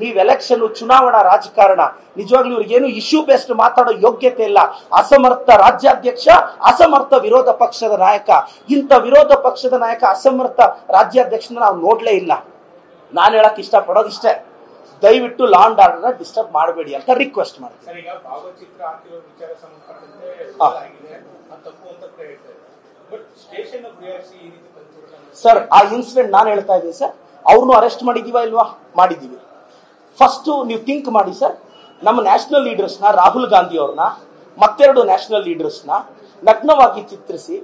ನೀವು ಎಲೆಕ್ಷನ್ ಚುನಾವಣಾ ರಾಜಕಾರಣ ನಿಜವಾಗ್ಲೂ ಇವ್ರಿಗೇನು ಇಶ್ಯೂ ಬೇಸ್ಡ್ ಮಾತಾಡೋ ಯೋಗ್ಯತೆ ಇಲ್ಲ. ಅಸಮರ್ಥ ರಾಜ್ಯಾಧ್ಯಕ್ಷ, ಅಸಮರ್ಥ ವಿರೋಧ ಪಕ್ಷದ ನಾಯಕ. ಇಂಥ ವಿರೋಧ ಪಕ್ಷದ ನಾಯಕ ಅಸಮರ್ಥ ರಾಜ್ಯಾಧ್ಯಕ್ಷನ ನಾವು ನೋಡ್ಲೇ ಇಲ್ಲ. ನಾನು ಹೇಳಕ್ ಇಷ್ಟಪಡೋದಿಷ್ಟೇ, ದಯವಿಟ್ಟು ಲಾ ಅಂಡ್ ಆರ್ಡರ್ ಡಿಸ್ಟರ್ಬ್ ಮಾಡಬೇಡಿ ಅಂತ ರಿಕ್ವೆಸ್ಟ್ ಮಾಡ್ತೀನಿ. ಸರ್, ಆ ಇನ್ಸಿಡೆಂಟ್ ನಾನು ಹೇಳ್ತಾ ಇದ್ದೀನಿ ಸರ್. ಅವ್ರನ್ನೂ ಅರೆಸ್ಟ್ ಮಾಡಿದೀವ ಇಲ್ವಾ? ಮಾಡಿದೀವಿ. ಫಸ್ಟ್ ನೀವು ಥಿಂಕ್ ಮಾಡಿ ಸರ್, ನಮ್ಮ ನ್ಯಾಷನಲ್ ಲೀಡರ್ಸ್ನ, ರಾಹುಲ್ ಗಾಂಧಿ ಅವ್ರನ್ನ, ಮತ್ತೆರಡು ನ್ಯಾಷನಲ್ ಲೀಡರ್ಸ್ನ ನಗ್ನವಾಗಿ ಚಿತ್ರಿಸಿ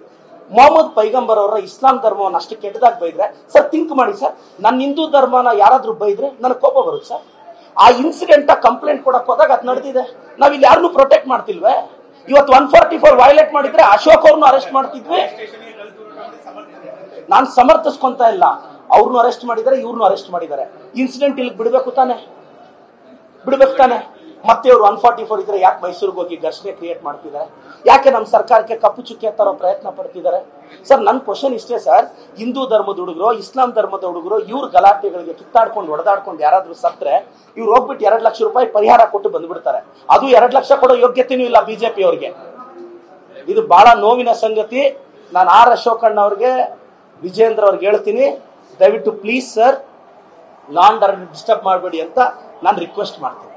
ಮೊಹಮ್ಮದ್ ಪೈಗಂಬರ್ ಅವರ ಇಸ್ಲಾಂ ಧರ್ಮವನ್ನು ಅಷ್ಟು ಕೆಟ್ಟದಾಗಿ ಬೈದ್ರೆ ಸರ್, ಥಿಂಕ್ ಮಾಡಿ ಸರ್, ನನ್ನ ಹಿಂದೂ ಧರ್ಮನ ಯಾರಾದ್ರೂ ಬೈದ್ರೆ ನನಗೆ ಕೋಪ ಬರುತ್ತೆ ಸರ್. ಆ ಇನ್ಸಿಡೆಂಟ್ ಕಂಪ್ಲೇಂಟ್ ಕೊಡಕ್ ಹೋದಾಗ ಅದು ನಡೆದಿದೆ. ನಾವ್ ಇಲ್ಲಿ ಯಾರನ್ನೂ ಪ್ರೊಟೆಕ್ಟ್ ಮಾಡ್ತಿಲ್ವೇ? ಇವತ್ತು 144 ವೈಲೇಟ್ ಮಾಡಿದ್ರೆ ಅಶೋಕ್ ಅವ್ರನ್ನು ಅರೆಸ್ಟ್ ಮಾಡ್ತಿದ್ವಿ. ನಾನು ಸಮರ್ಥಿಸ್ಕೊಂತ ಇಲ್ಲ. ಅವ್ರನ್ನು ಅರೆಸ್ಟ್ ಮಾಡಿದ್ದಾರೆ, ಇವ್ರನ್ನು ಅರೆಸ್ಟ್ ಮಾಡಿದ್ದಾರೆ. ಇನ್ಸಿಡೆಂಟ್ ಇಲ್ಲಿ ಬಿಡ್ಬೇಕು ತಾನೆ? ಮತ್ತೆ ಇವ್ರು 144 ಇದ್ರೆ ಯಾಕೆ ಮೈಸೂರಿಗೆ ಹೋಗಿ ಘರ್ಷಣೆ ಕ್ರಿಯೇಟ್ ಮಾಡ್ತಿದ್ದಾರೆ? ಯಾಕೆ ನಮ್ಮ ಸರ್ಕಾರಕ್ಕೆ ಕಪ್ಪು ಚುಕ್ಕೆ ತರೋ ಪ್ರಯತ್ನ ಪಡ್ತಿದ್ದಾರೆ? ಸರ್, ನನ್ನ ಕ್ವಶನ್ ಇಷ್ಟೇ ಸರ್, ಹಿಂದೂ ಧರ್ಮದ ಹುಡುಗರು, ಇಸ್ಲಾಂ ಧರ್ಮದ ಹುಡುಗರು ಇವ್ರ ಗಲಾಟೆಗಳಿಗೆ ಕಿತ್ತಾಡ್ಕೊಂಡು ಹೊಡೆದಾಡ್ಕೊಂಡು ಯಾರಾದ್ರೂ ಸತ್ರೆ ಇವ್ರು ಹೋಗ್ಬಿಟ್ಟು 2 ಲಕ್ಷ ರೂಪಾಯಿ ಪರಿಹಾರ ಕೊಟ್ಟು ಬಂದ್ಬಿಡ್ತಾರೆ. ಅದು 2 ಲಕ್ಷ ಕೊಡೋ ಯೋಗ್ಯತೆನೂ ಇಲ್ಲ ಬಿಜೆಪಿ ಅವ್ರಿಗೆ. ಇದು ಬಹಳ ನೋವಿನ ಸಂಗತಿ. ನಾನು ಆರ್ ಅಶೋಕಣ್ಣ ಅವ್ರಿಗೆ, ವಿಜೇಂದ್ರ ಅವ್ರಿಗೆ ಹೇಳ್ತೀನಿ, ದಯವಿಟ್ಟು please sir, law and order disturb ಮಾಡಬೇಡಿ ಅಂತ ನಾನು ರಿಕ್ವೆಸ್ಟ್ ಮಾಡ್ತೀನಿ.